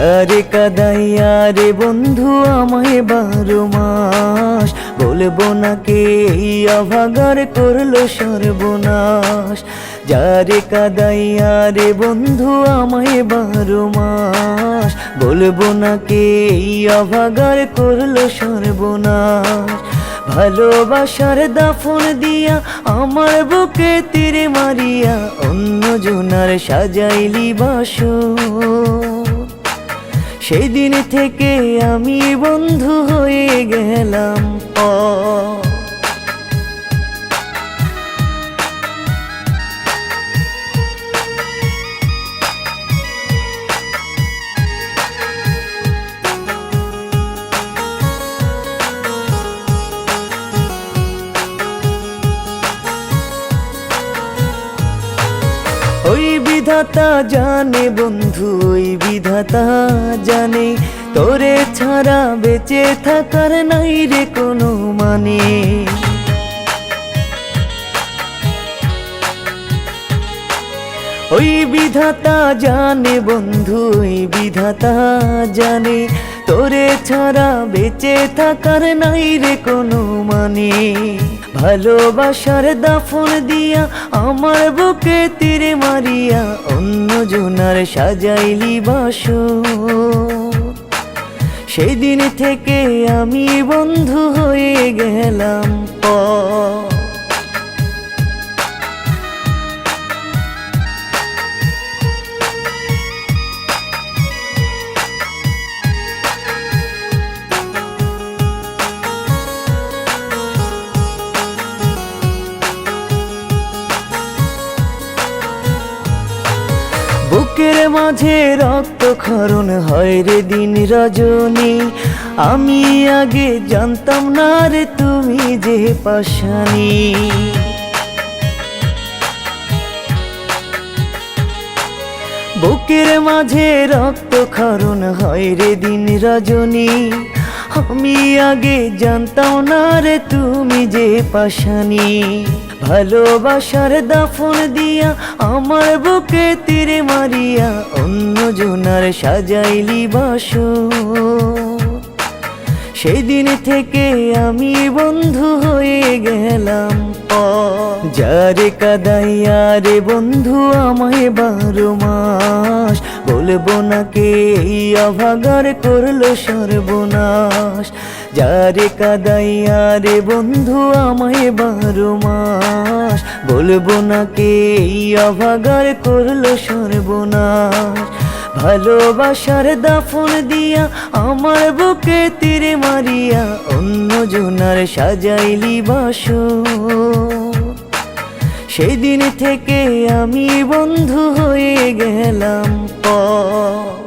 যারে কাদাইয়া রে বন্ধু আমায় 12 মাস, বলবো না কে এই অভাগার করলো সর্বনাশ। যারে কাদাইয়া রে বন্ধু আমায় 12 মাস, বলবো না কে এই অভাগার করলো সর্বনাশ। ভালোবাসার দাফন দিয়া আমার বুকে তীর মারিয়া অন্য জনার সাজাইলি বাসর। সেই দিন থেকে আমি বন্ধু হয়ে গেলাম পর। ওই বিধাতা জানে বন্ধু, ওই বিধাতা জানে, তোরে ছাড়া বেঁচে থাকার নাই রে কোনো মানে। ওই বিধাতা জানে বন্ধু, ওই বিধাতা জানে, তোরে ছাড়া বেঁচে থাকার নাই রে কোনো মানে। ভালোবাসার দাফন দিয়া আমার বুকে তীর মারিয়া অন্য জনার সাজাইলি বাসর। সেই দিন থেকে আমি বন্ধু হয়ে গেলাম পর। বুকের মাঝে রক্ত ক্ষরণ হয় রে দিন রজনী, আমি আগে জানতাম না রে তুমি যে পাশানি। বুকের মাঝে রক্ত ক্ষরণ হয় রে দিন রজনী, আমি আগে জানতাম না রে তুমি যে পাশানি। ভালোবাসার দাফন দিয়া আমার বুকে তীর মারিয়া অন্য জনার সাজাইলি বাসর। সেই দিন থেকে আমি বন্ধু হয়ে গেলাম পর। যারে কাদাইয়া রে বন্ধু আমায় 12 মাস, বলবো না কে এই অভাগার করলো সর্বনাশ। যারে কাদাইয়া রে বন্ধু আমায় 12 মাস, বলবো না কে এই অভাগার করলো সর্বনাশ। ভালোবাসার দাফন দিয়া আমার বুকে তীর মারিয়া অন্য জনার সাজাইলি বাসর। সেই দিন থেকে আমি বন্ধু হয়ে গেলাম পর।